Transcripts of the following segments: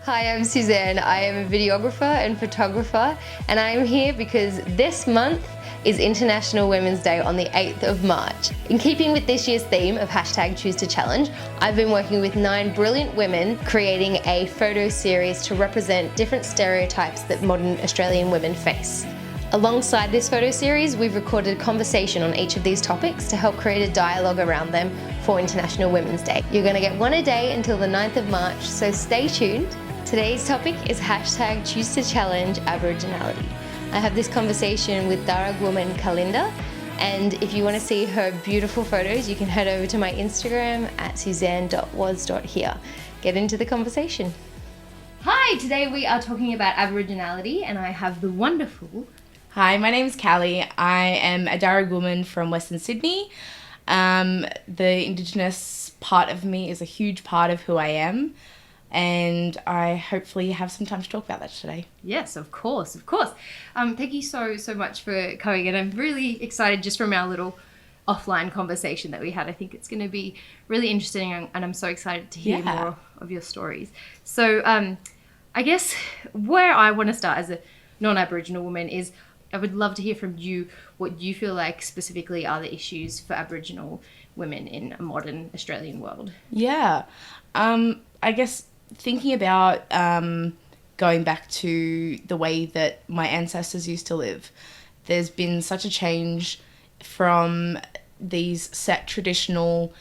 Hi, I'm Suzanne. I am a videographer and photographer, and I am here because this month is International Women's Day on the 8th of March. In keeping with this year's theme of #ChooseToChallenge, I've been working with 9 brilliant women creating a photo series to represent different stereotypes that modern Australian women face. Alongside this photo series, we've recorded a conversation on each of these topics to help create a dialogue around them for International Women's Day. You're going to get one a day until the 9th of March, so stay tuned. Today's topic is #ChooseToChallenge Aboriginality. I have this conversation with Darug woman Kalinda, and if you want to see her beautiful photos, you can head over to my Instagram at suzanne.was.here. Get into the conversation. Hi, today we are talking about Aboriginality, and I have the wonderful... Hi, my name's Kalli. I am a Darug woman from Western Sydney. The Indigenous part of me is a huge part of who I am, and I hopefully have some time to talk about that today. Yes, of course. Thank you so much for coming, and I'm really excited just from our little offline conversation that we had. I think it's going to be really interesting, and I'm so excited to hear more of your stories. So I guess where I want to start as a non-Aboriginal woman is I would love to hear from you what you feel like specifically are the issues for Aboriginal women in a modern Australian world. Yeah. I guess thinking about going back to the way that my ancestors used to live, there's been such a change from these set traditional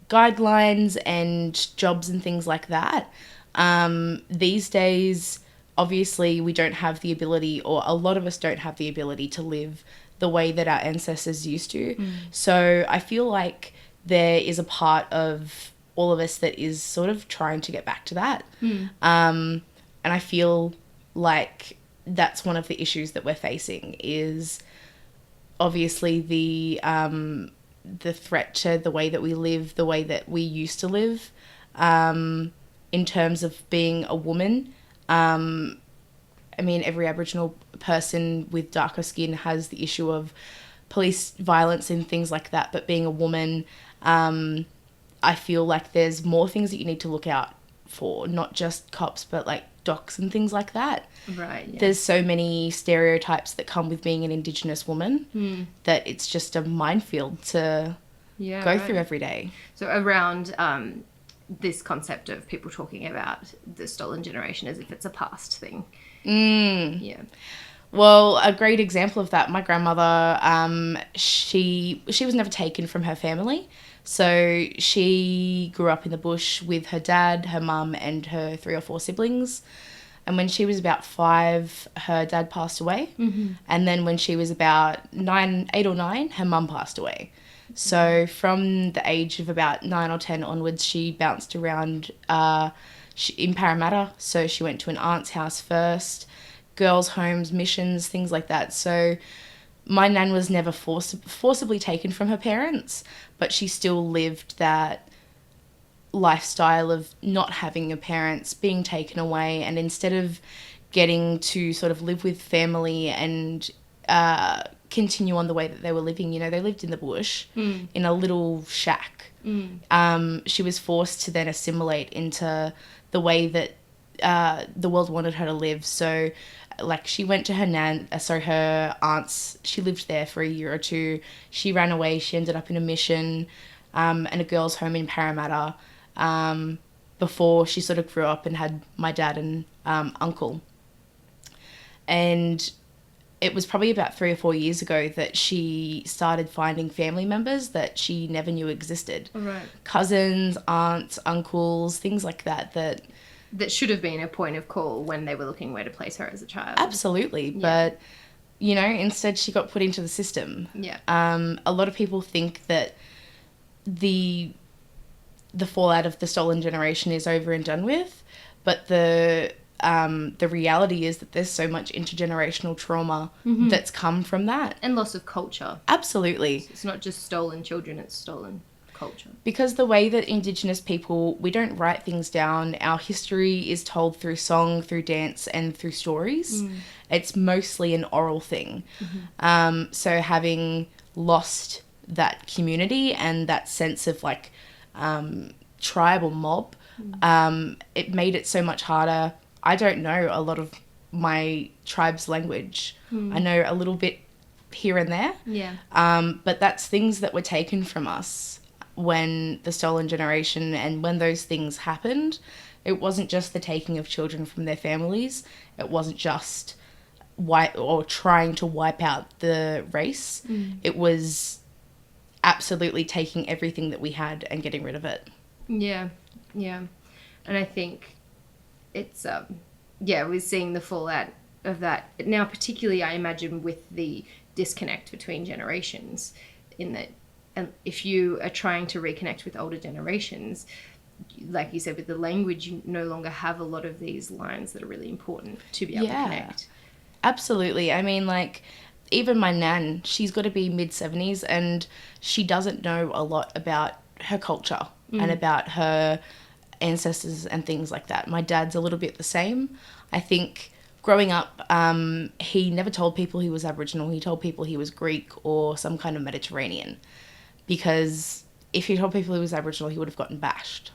guidelines and jobs and things like that. These days, obviously, we don't have the ability, or a lot of us don't have the ability to live the way that our ancestors used to. So I feel like there is a part of all of us that is sort of trying to get back to that. And I feel like that's one of the issues that we're facing is obviously the threat to the way that we live, the way that we used to live, in terms of being a woman. I mean, every Aboriginal person with darker skin has the issue of police violence and things like that, but being a woman, I feel like there's more things that you need to look out for, not just cops, but like docs and things like that. Right. Yeah. There's so many stereotypes that come with being an Indigenous woman that it's just a minefield to go through every day. So around this concept of people talking about the stolen generation as if it's a past thing. Yeah. Well, a great example of that, my grandmother, she was never taken from her family. So she grew up in the bush with her dad, her mum, and her 3 or 4 siblings. And when she was about 5, her dad passed away. And then when she was about 8 or 9, her mum passed away. So from the age of about 9 or 10 onwards, she bounced around in Parramatta. So she went to an aunt's house first, girls' homes, missions, things like that. So my nan was never forcibly taken from her parents, but she still lived that lifestyle of not having her parents, being taken away, and instead of getting to sort of live with family and continue on the way that they were living, you know, they lived in the bush in a little shack. She was forced to then assimilate into the way that the world wanted her to live. So like she went to her aunt's, she lived there for a year or 2. She ran away, she ended up in a mission and a girls' home in Parramatta before she sort of grew up and had my dad and uncle. And it was probably about 3 or 4 years ago that she started finding family members that she never knew existed. Right. Cousins, aunts, uncles, things like that that should have been a point of call when they were looking where to place her as a child. Absolutely. Yeah. But, you know, instead she got put into the system. Yeah. A lot of people think that the fallout of the stolen generation is over and done with, but the reality is that there's so much intergenerational trauma that's come from that. And loss of culture. Absolutely. It's not just stolen children, it's stolen culture. Because the way that Indigenous people, we don't write things down. Our history is told through song, through dance, and through stories. It's mostly an oral thing. So having lost that community and that sense of like tribe or mob, it made it so much harder, I don't know a lot of my tribe's language. I know a little bit here and there. Yeah. But that's things that were taken from us when the stolen generation, and when those things happened, it wasn't just the taking of children from their families. It wasn't just trying to wipe out the race. It was absolutely taking everything that we had and getting rid of it. Yeah. Yeah. And I think it's, we're seeing the fallout of that now, particularly I imagine with the disconnect between generations, in that, and if you are trying to reconnect with older generations, like you said, with the language, you no longer have a lot of these lines that are really important to be able to connect. Absolutely. I mean, like, even my nan, she's got to be mid-70s, and she doesn't know a lot about her culture and about her ancestors and things like that. My dad's a little bit the same. I think growing up, he never told people he was Aboriginal. He told people he was Greek or some kind of Mediterranean, because if he told people he was Aboriginal, he would have gotten bashed.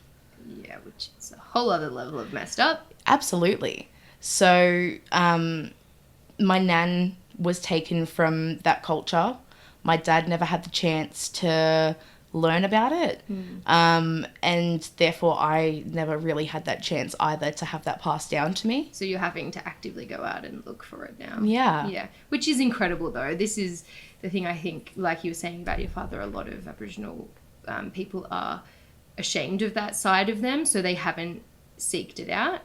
Yeah, which is a whole other level of messed up. Absolutely. So my nan was taken from that culture. My dad never had the chance to learn about it. And therefore I never really had that chance either to have that passed down to me. So you're having to actively go out and look for it now. Yeah. Yeah. Which is incredible though. This is the thing, I think, like you were saying about your father, a lot of Aboriginal people are ashamed of that side of them, so they haven't seeked it out.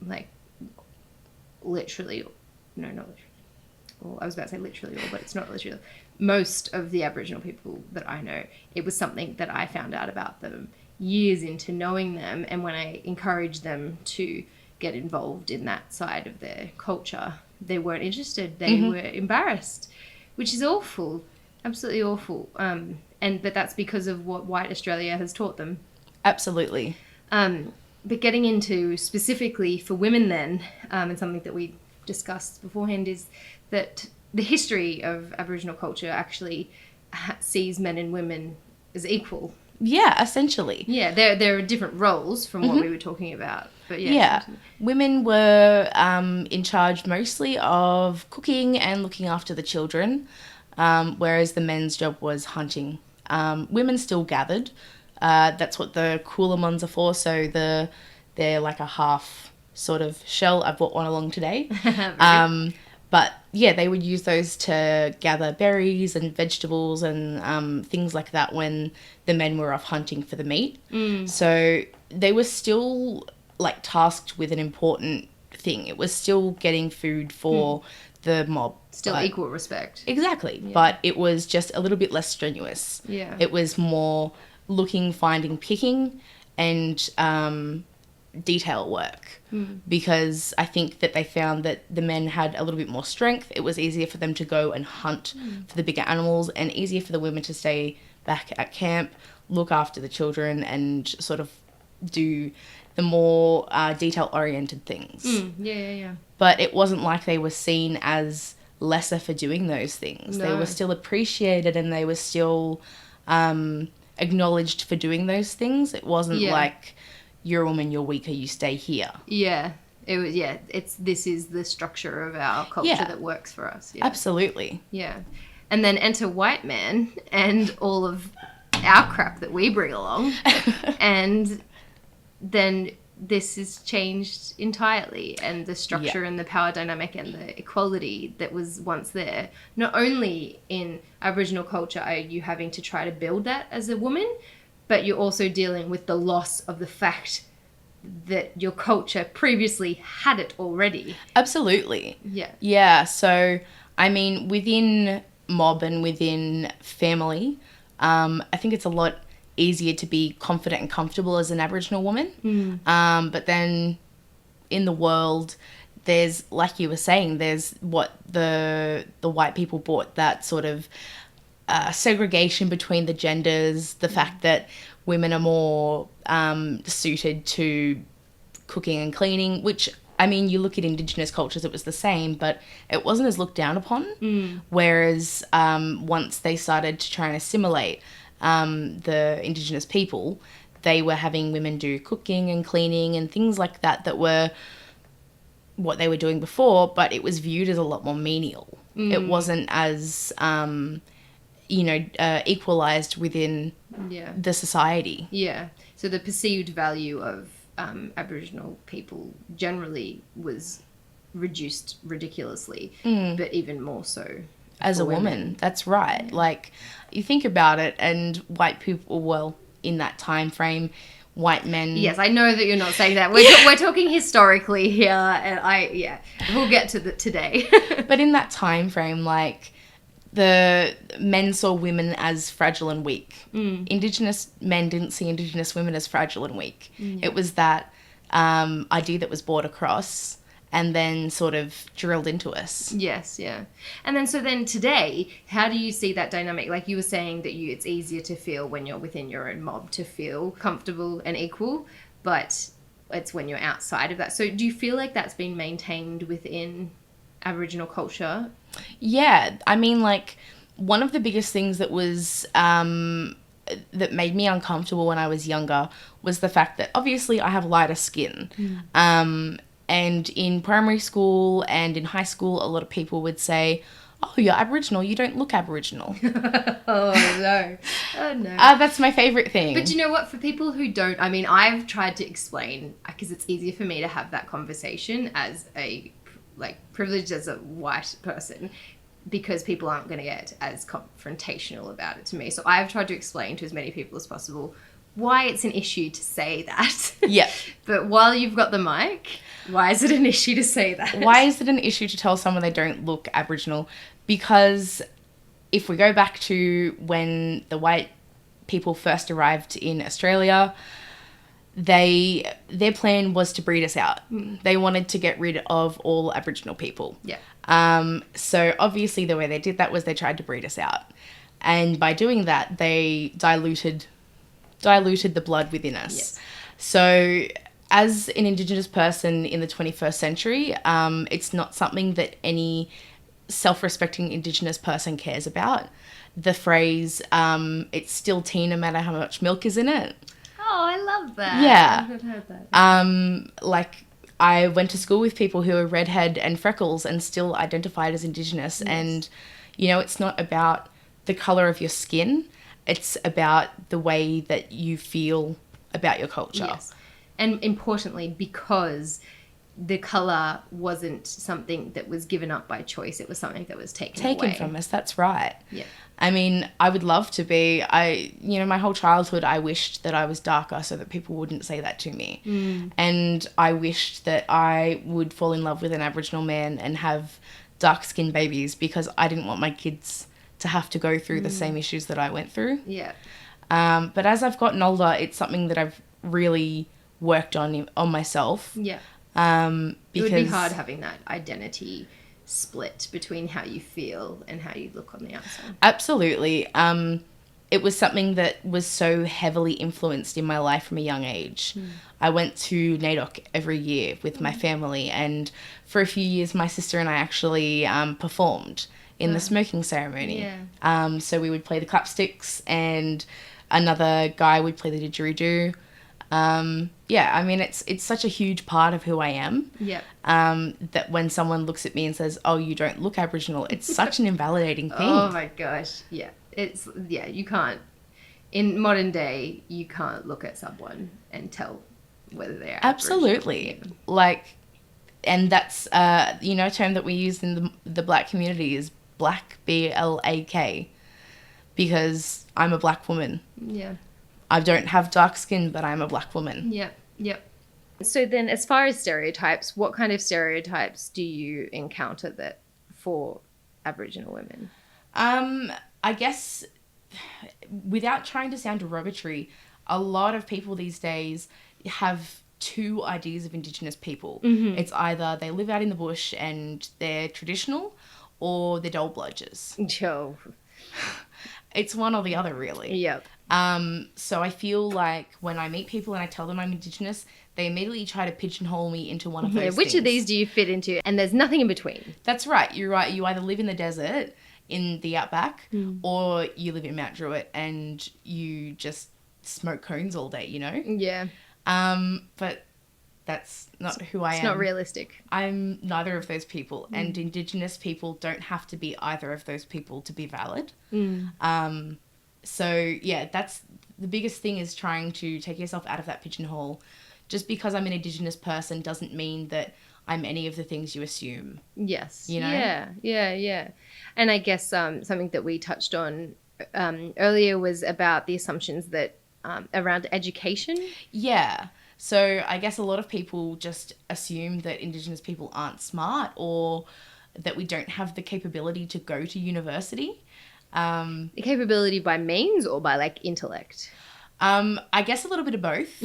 Like literally, no, not literally. Well, I was about to say literally all, but it's not literally. Most of the Aboriginal people that I know, it was something that I found out about them years into knowing them, and when I encouraged them to get involved in that side of their culture, they weren't interested. They were embarrassed, which is awful, absolutely awful. But that's because of what white Australia has taught them. Absolutely. But getting into specifically for women then, and something that we discussed beforehand, is that the history of Aboriginal culture actually sees men and women as equal. Yeah, essentially. Yeah, there are different roles from what we were talking about. But yeah. Women were in charge mostly of cooking and looking after the children, whereas the men's job was hunting. Women still gathered. That's what the coolamons are for. So they're like a half sort of shell. I brought one along today. But yeah, they would use those to gather berries and vegetables and things like that when the men were off hunting for the meat. So they were still like tasked with an important thing. It was still getting food for the mob. Still equal respect. Exactly. Yeah. But it was just a little bit less strenuous. Yeah. It was more looking, finding, picking, and detail work. Because I think that they found that the men had a little bit more strength. It was easier for them to go and hunt for the bigger animals, and easier for the women to stay back at camp, look after the children, and sort of do the more detail-oriented things. Yeah. But it wasn't like they were seen as lesser for doing those things. No. They were still appreciated, and they were still acknowledged for doing those things. It wasn't like, you're a woman, you're weaker, you stay here. Yeah. It was, this is the structure of our culture that works for us. Yeah. Absolutely. Yeah. And then enter white man and all of our crap that we bring along. And then this is changed entirely, and the structure and the power dynamic and the equality that was once there. Not only in Aboriginal culture are you having to try to build that as a woman, but you're also dealing with the loss of the fact that your culture previously had it already. Absolutely. Yeah. Yeah, so, I mean, within mob and within family, I think it's a lot easier to be confident and comfortable as an Aboriginal woman. But then in the world, there's, like you were saying, there's what the white people brought, that sort of segregation between the genders, the fact that women are more suited to cooking and cleaning, which, I mean, you look at Indigenous cultures, it was the same, but it wasn't as looked down upon. Whereas once they started to try and assimilate the Indigenous people, they were having women do cooking and cleaning and things like that that were what they were doing before, but it was viewed as a lot more menial. It wasn't as, equalized within the society. Yeah. So the perceived value of Aboriginal people generally was reduced ridiculously, but even more so as a woman. That's right. Yeah. Like, you think about it, and white people, well, in that time frame, white men... Yes, I know that you're not saying that. We're talking historically here, and we'll get to today. But in that time frame, like, the men saw women as fragile and weak. Indigenous men didn't see Indigenous women as fragile and weak. It was that idea that was brought across and then sort of drilled into us. Yes, yeah. And then today, how do you see that dynamic? Like you were saying that it's easier to feel when you're within your own mob to feel comfortable and equal, but it's when you're outside of that. So do you feel like that's been maintained within Aboriginal culture? Yeah, I mean, like, one of the biggest things that was that made me uncomfortable when I was younger was the fact that obviously I have lighter skin. And in primary school and in high school, a lot of people would say, "Oh, you're Aboriginal, you don't look Aboriginal." Oh, no. Oh, no. That's my favourite thing. But you know what? For people who don't, I mean, I've tried to explain, because it's easier for me to have that conversation as privileged as a white person, because people aren't going to get as confrontational about it to me. So I've tried to explain to as many people as possible why it's an issue to say that. Yeah. But while you've got the mic, why is it an issue to say that? Why is it an issue to tell someone they don't look Aboriginal? Because if we go back to when the white people first arrived in Australia, their plan was to breed us out. They wanted to get rid of all Aboriginal people. Yeah. So obviously the way they did that was they tried to breed us out. And by doing that, they diluted the blood within us. Yes. So as an Indigenous person in the 21st century, it's not something that any self-respecting Indigenous person cares about. The phrase, "it's still tea no matter how much milk is in it." Oh, I love that. Yeah. I've heard that. Like, I went to school with people who are redhead and freckles and still identified as Indigenous. Yes. And, it's not about the colour of your skin. It's about the way that you feel about your culture. Yes. And importantly, because the colour wasn't something that was given up by choice. It was something that was taken away. From us, that's right. Yeah. I mean, I would love to be. My whole childhood, I wished that I was darker so that people wouldn't say that to me. And I wished that I would fall in love with an Aboriginal man and have dark-skinned babies, because I didn't want my kids to have to go through the same issues that I went through. Yeah. But as I've gotten older, it's something that I've really worked on myself. Yeah. Because it would be hard having that identity split between how you feel and how you look on the outside. Absolutely. It was something that was so heavily influenced in my life from a young age. I went to NAIDOC every year with my family, and for a few years my sister and I actually performed in the smoking ceremony. Yeah. So we would play the clapsticks, and another guy would play the didgeridoo. I mean, it's such a huge part of who I am. Yeah. That when someone looks at me and says, "Oh, you don't look Aboriginal," it's such an invalidating thing. Oh my gosh. Yeah. You can't, in modern day, you can't look at someone and tell whether they're Absolutely. Aboriginal. Like, and that's, a term that we use in the black community is black, BLAK, because I'm a black woman. Yeah. I don't have dark skin, but I'm a black woman. Yep. So then, as far as stereotypes, what kind of stereotypes do you encounter that for Aboriginal women? I guess, without trying to sound derogatory, a lot of people these days have two ideas of Indigenous people. It's either they live out in the bush and they're traditional, or they're dole bludgers. Joe. It's one or the other, really. Yep. So I feel like when I meet people and I tell them I'm Indigenous, they immediately try to pigeonhole me into one of those things. Which of these do you fit into? And there's nothing in between. That's right. You're right. You either live in the desert, in the outback, or you live in Mount Druitt and you just smoke cones all day, you know? Yeah. But that's not who I am. It's not realistic. I'm neither of those people, and Indigenous people don't have to be either of those people to be valid. So yeah, that's the biggest thing, is trying to take yourself out of that pigeonhole. Just because I'm an Indigenous person doesn't mean that I'm any of the things you assume. Yes. You know? Yeah. And I guess something that we touched on earlier was about the assumptions that around education. Yeah. So I guess a lot of people just assume that Indigenous people aren't smart, or that we don't have the capability to go to university. The capability by means or by like intellect? I guess a little bit of both.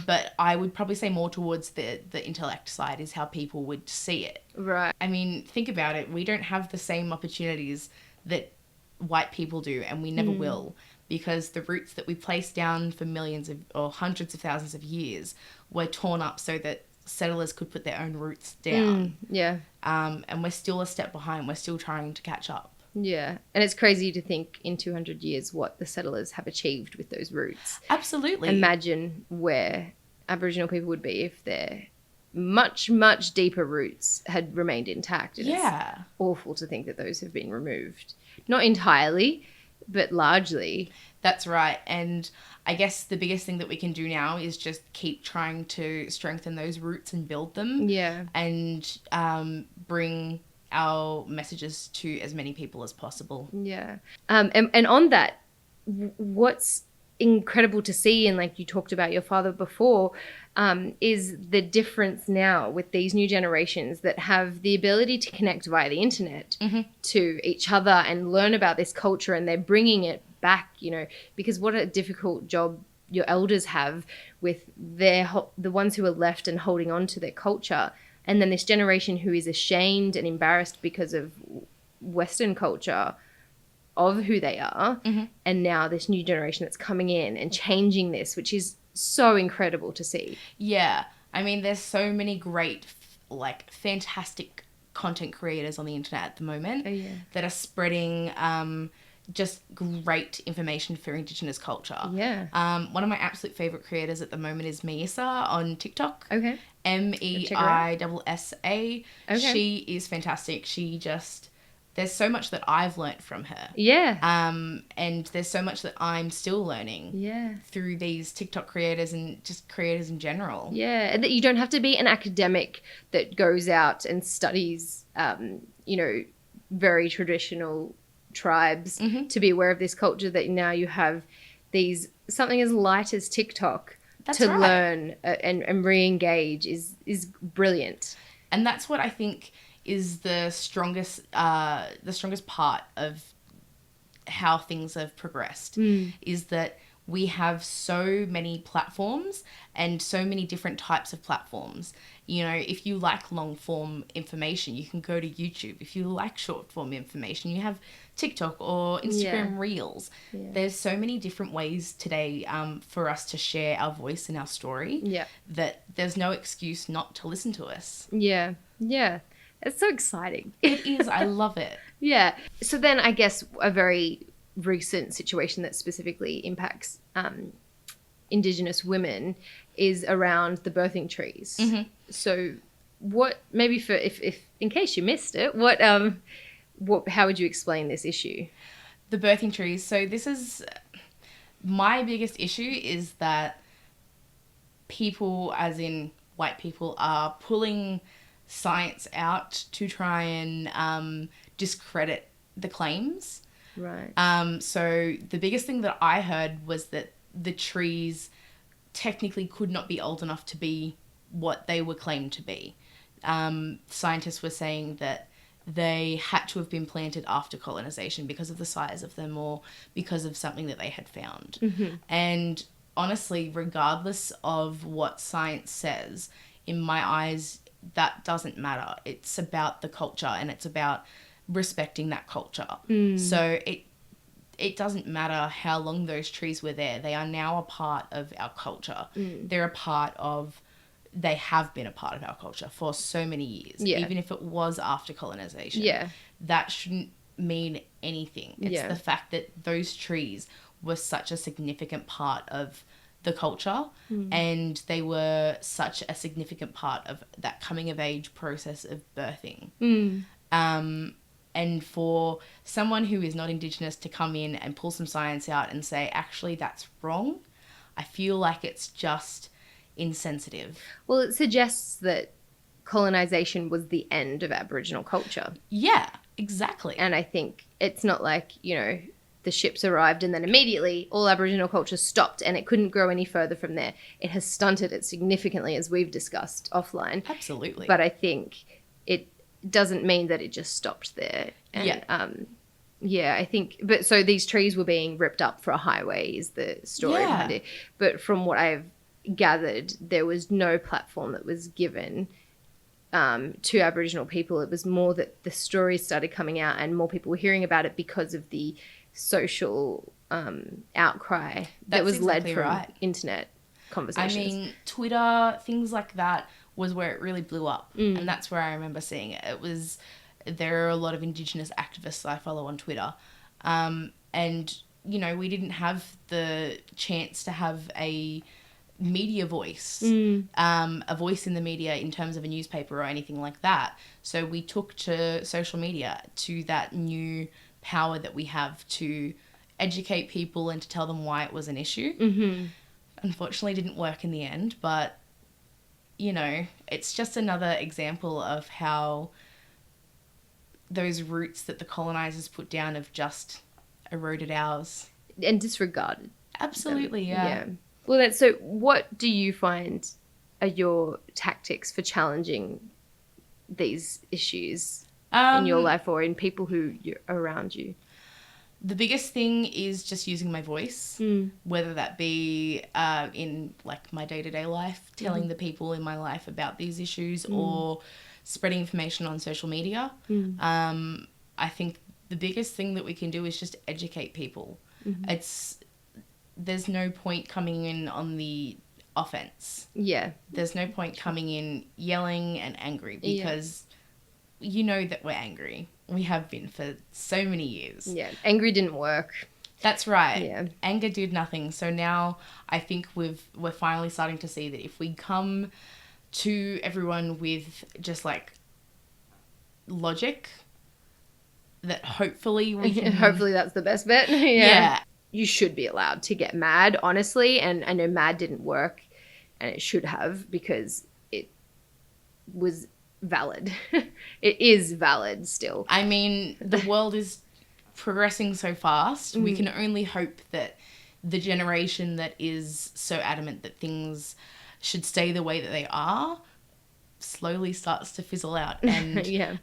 But I would probably say more towards the intellect side is how people would see it. Right. I mean, think about it. We don't have the same opportunities that white people do, and we never will, because the roots that we placed down for millions of or hundreds of thousands of years were torn up so that settlers could put their own roots down. Yeah. And we're still a step behind. We're still trying to catch up. Yeah. And it's crazy to think in 200 years what the settlers have achieved with those roots. Absolutely. Imagine where Aboriginal people would be if their much, much deeper roots had remained intact. And Yeah. It's awful to think that those have been removed. Not entirely, but largely. That's right. And I guess the biggest thing that we can do now is just keep trying to strengthen those roots and build them. Yeah. And bring our messages to as many people as possible. Yeah. And on that, what's incredible to see, and like you talked about your father before, is the difference now with these new generations that have the ability to connect via the internet to each other and learn about this culture, and they're bringing it back, you know, because what a difficult job your elders have with the ones who are left and holding on to their culture. And then this generation who is ashamed and embarrassed because of Western culture of who they are. And now this new generation that's coming in and changing this, which is so incredible to see. Yeah. I mean, there's so many great, like, fantastic content creators on the internet at the moment that are spreading just great information for Indigenous culture. Yeah. One of my absolute favorite creators at the moment is Meisa on TikTok. Okay. Meissa. Okay. She is fantastic. There's so much that I've learnt from her. Yeah. And there's so much that I'm still learning. Yeah. Through these TikTok creators and just creators in general. Yeah. And that you don't have to be an academic that goes out and studies, you know, very traditional tribes to be aware of this culture, that now you have something as light as TikTok learn and re-engage is brilliant. And that's what I think is the strongest part of how things have progressed, is that we have so many platforms and so many different types of platforms. You know, if you like long form information, you can go to YouTube. If you like short form information, you have TikTok or Instagram Reels. Yeah. There's so many different ways today for us to share our voice and our story that there's no excuse not to listen to us. Yeah. Yeah. It's so exciting. It is. I love it. Yeah. So then I guess a very recent situation that specifically impacts Indigenous women is around the birthing trees. So what, maybe for if in case you missed it, how would you explain this issue? The birthing trees. So this is my biggest issue, is that people, as in white people, are pulling science out to try and discredit the claims. Right. So the biggest thing that I heard was that the trees technically could not be old enough to be what they were claimed to be. Scientists were saying that they had to have been planted after colonization because of the size of them or because of something that they had found. And honestly, regardless of what science says, in my eyes, that doesn't matter. It's about the culture, and it's about respecting that culture. So it doesn't matter how long those trees were there. They are now a part of our culture. They have been a part of our culture for so many years. Even if it was after colonization. That shouldn't mean anything. It's the fact that those trees were such a significant part of the culture, and they were such a significant part of that coming of age process of birthing. And for someone who is not Indigenous to come in and pull some science out and say, actually, that's wrong, I feel like it's just insensitive. Well, it suggests that colonization was the end of Aboriginal culture. Yeah, exactly. And I think it's not like, you know, the ships arrived and then immediately all Aboriginal culture stopped and it couldn't grow any further from there. It has stunted it significantly, as we've discussed offline. Absolutely. But I think it doesn't mean that it just stopped there. And, I think, but so these trees were being ripped up for a highway is the story behind it. But from what I've gathered, there was no platform that was given to Aboriginal people. It was more that the stories started coming out and more people were hearing about it because of the social outcry that was exactly led from right. internet conversations. I mean, Twitter, things like that was where it really blew up. And that's where I remember seeing it. There are a lot of Indigenous activists that I follow on Twitter. And, you know, we didn't have the chance to have a media voice, a voice in the media in terms of a newspaper or anything like that. So we took to social media, to that new power that we have to educate people and to tell them why it was an issue. Unfortunately, it didn't work in the end, but, you know, it's just another example of how those roots that the colonizers put down have just eroded ours. And disregarded. Absolutely, yeah. Well, so what do you find are your tactics for challenging these issues in your life or in people who are around you? The biggest thing is just using my voice, whether that be in like my day-to-day life, telling the people in my life about these issues or spreading information on social media. I think the biggest thing that we can do is just educate people. There's no point coming in on the offense. Yeah. There's no point coming in yelling and angry because you know that we're angry. We have been for so many years. Yeah. Angry didn't work. That's right. Yeah. Anger did nothing. So now I think we're finally starting to see that if we come to everyone with just like logic, that hopefully we can... Hopefully that's the best bit. Yeah. You should be allowed to get mad, honestly. And I know mad didn't work and it should have because it was valid. It is valid still. I mean, the world is progressing so fast. We can only hope that the generation that is so adamant that things should stay the way that they are slowly starts to fizzle out, and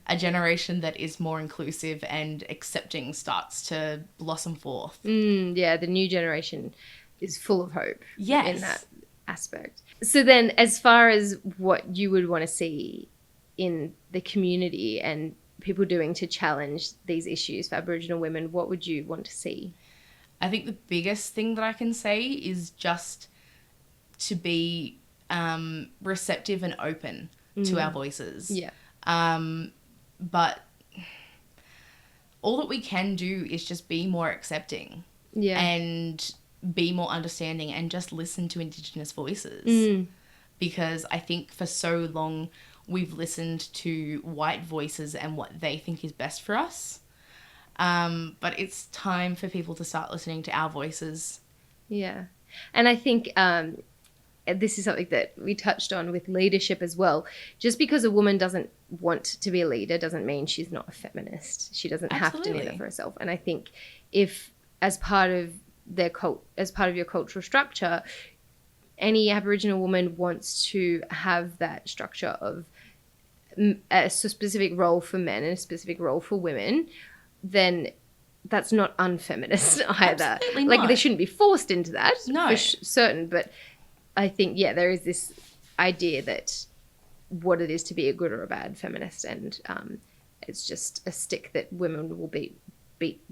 a generation that is more inclusive and accepting starts to blossom forth. The new generation is full of hope in that aspect. So then, as far as what you would want to see in the community and people doing to challenge these issues for Aboriginal women, what would you want to see? I think the biggest thing that I can say is just to be receptive and open to our voices. But all that we can do is just be more accepting and be more understanding and just listen to Indigenous voices. Because I think for so long we've listened to white voices and what they think is best for us. But it's time for people to start listening to our voices. Yeah. And I think this is something that we touched on with leadership as well. Just because a woman doesn't want to be a leader doesn't mean she's not a feminist. She doesn't have to do that for herself. And I think if, as part of your cultural structure, any Aboriginal woman wants to have that structure of a specific role for men and a specific role for women, then that's not unfeminist either. Absolutely like not. they shouldn't be forced into that, no, for certain. But I think there is this idea that what it is to be a good or a bad feminist, and it's just a stick that women will beat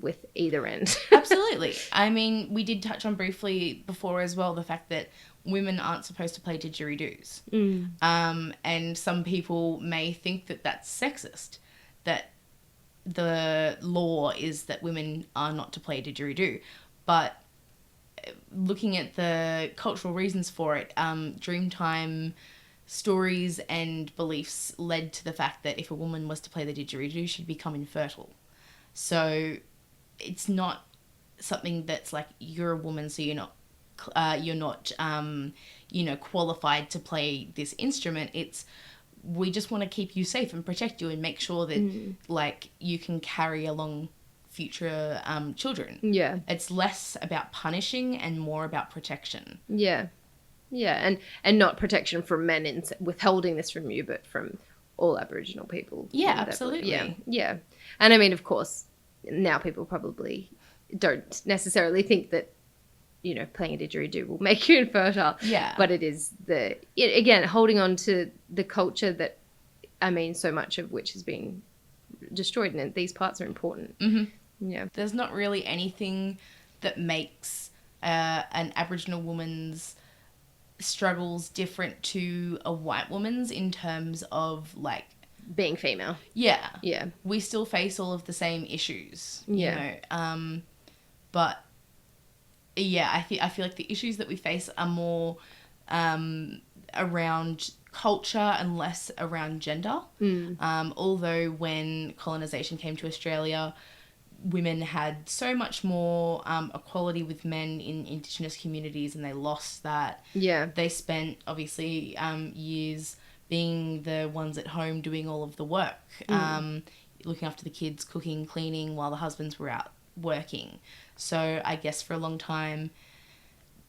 with either end. Absolutely. I mean, we did touch on briefly before as well the fact that women aren't supposed to play didgeridoos. And some people may think that that's sexist, that the law is that women are not to play didgeridoo. But looking at the cultural reasons for it, Dreamtime stories and beliefs led to the fact that if a woman was to play the didgeridoo, she'd become infertile. So it's not something that's like, you're a woman, so you're not qualified to play this instrument. It's, we just want to keep you safe and protect you and make sure that like you can carry along future children. Yeah. It's less about punishing and more about protection. Yeah. Yeah, and not protection from men in withholding this from you, but from all Aboriginal people. Yeah, absolutely. Yeah, yeah. And I mean, of course, now people probably don't necessarily think that, playing a didgeridoo will make you infertile. Yeah. But it is again, holding on to the culture that, I mean, so much of which has been destroyed, and these parts are important. Mm-hmm. Yeah. There's not really anything that makes an Aboriginal woman's struggles different to a white woman's in terms of like being female. Yeah. We still face all of the same issues. But yeah, I feel like the issues that we face are more around culture and less around gender. Although when colonization came to Australia, women had so much more equality with men in Indigenous communities, and they lost that. Yeah. They spent, obviously, years being the ones at home doing all of the work, looking after the kids, cooking, cleaning, while the husbands were out working. So I guess for a long time,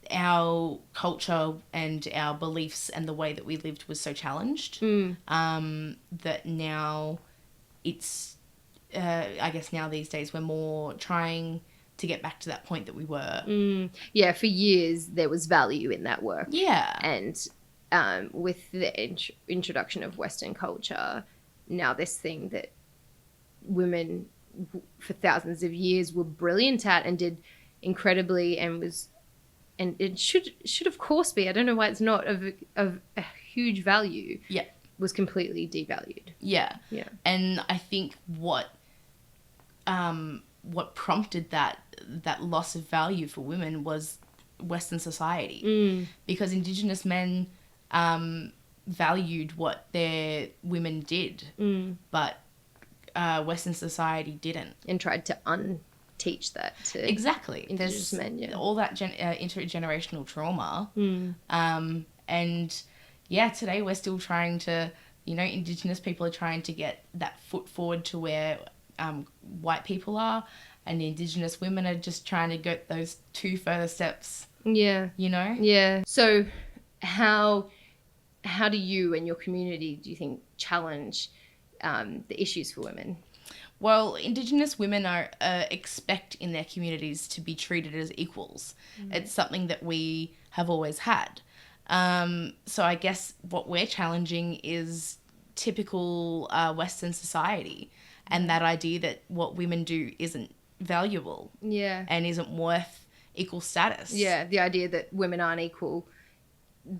our culture and our beliefs and the way that we lived was so challenged that now it's... I guess now these days we're more trying to get back to that point that we were. Yeah, for years there was value in that work. Yeah. And with the introduction of Western culture, now this thing that women for thousands of years were brilliant at and did incredibly and it should of course be, I don't know why it's not of a huge value. Yeah. Was completely devalued. Yeah. Yeah. And I think what prompted that loss of value for women was Western society. Because Indigenous men valued what their women did, but Western society didn't. And tried to unteach that to exactly. Indigenous men, yeah. All that intergenerational trauma. And yeah, today we're still trying to, Indigenous people are trying to get that foot forward to where white people are, and Indigenous women are just trying to get those 2 further steps. Yeah. Yeah. So how do you and your community, do you think, challenge the issues for women? Well, Indigenous women expect in their communities to be treated as equals. It's something that we have always had. So I guess what we're challenging is typical Western society and that idea that what women do isn't valuable. Yeah. And isn't worth equal status. Yeah, the idea that women aren't equal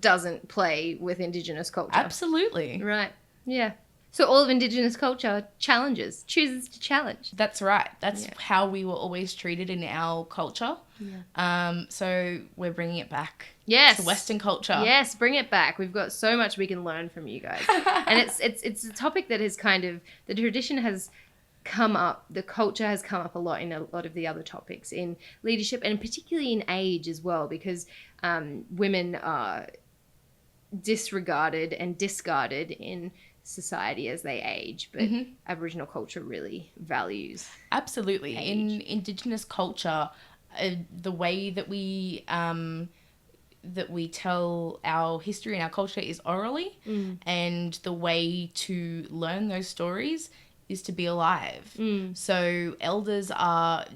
doesn't play with Indigenous culture. Absolutely. Right. Yeah. So all of Indigenous culture chooses to challenge. That's right. That's how we were always treated in our culture. Yeah. So we're bringing it back. Yes. To Western culture. Yes, bring it back. We've got so much we can learn from you guys. And it's a topic that has the tradition has come up, the culture has come up a lot in a lot of the other topics in leadership, and particularly in age as well, because women are disregarded and discarded in society as they age, but Aboriginal culture really values absolutely age. In Indigenous culture, the way that we tell our history and our culture is orally, and the way to learn those stories is to be alive. So elders are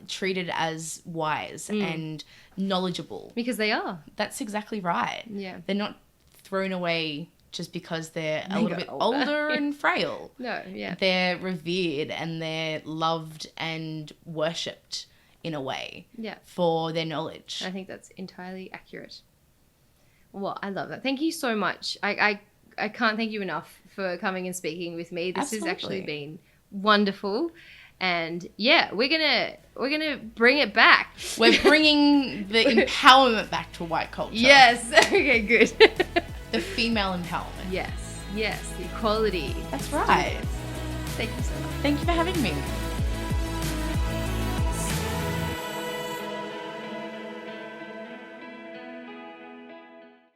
treated as wise and knowledgeable, because they are. That's exactly right. Yeah, they're not thrown away just because they're a little bit older and frail. No, yeah. They're revered and they're loved and worshipped in a way for their knowledge. I think that's entirely accurate. Well, I love that. Thank you so much. I can't thank you enough for coming and speaking with me. This has actually been wonderful. And yeah, we're gonna bring it back. We're bringing the empowerment back to white culture. Yes. Okay, good. The female empowerment. Yes, the equality. That's right. Thank you so much. Thank you for having me.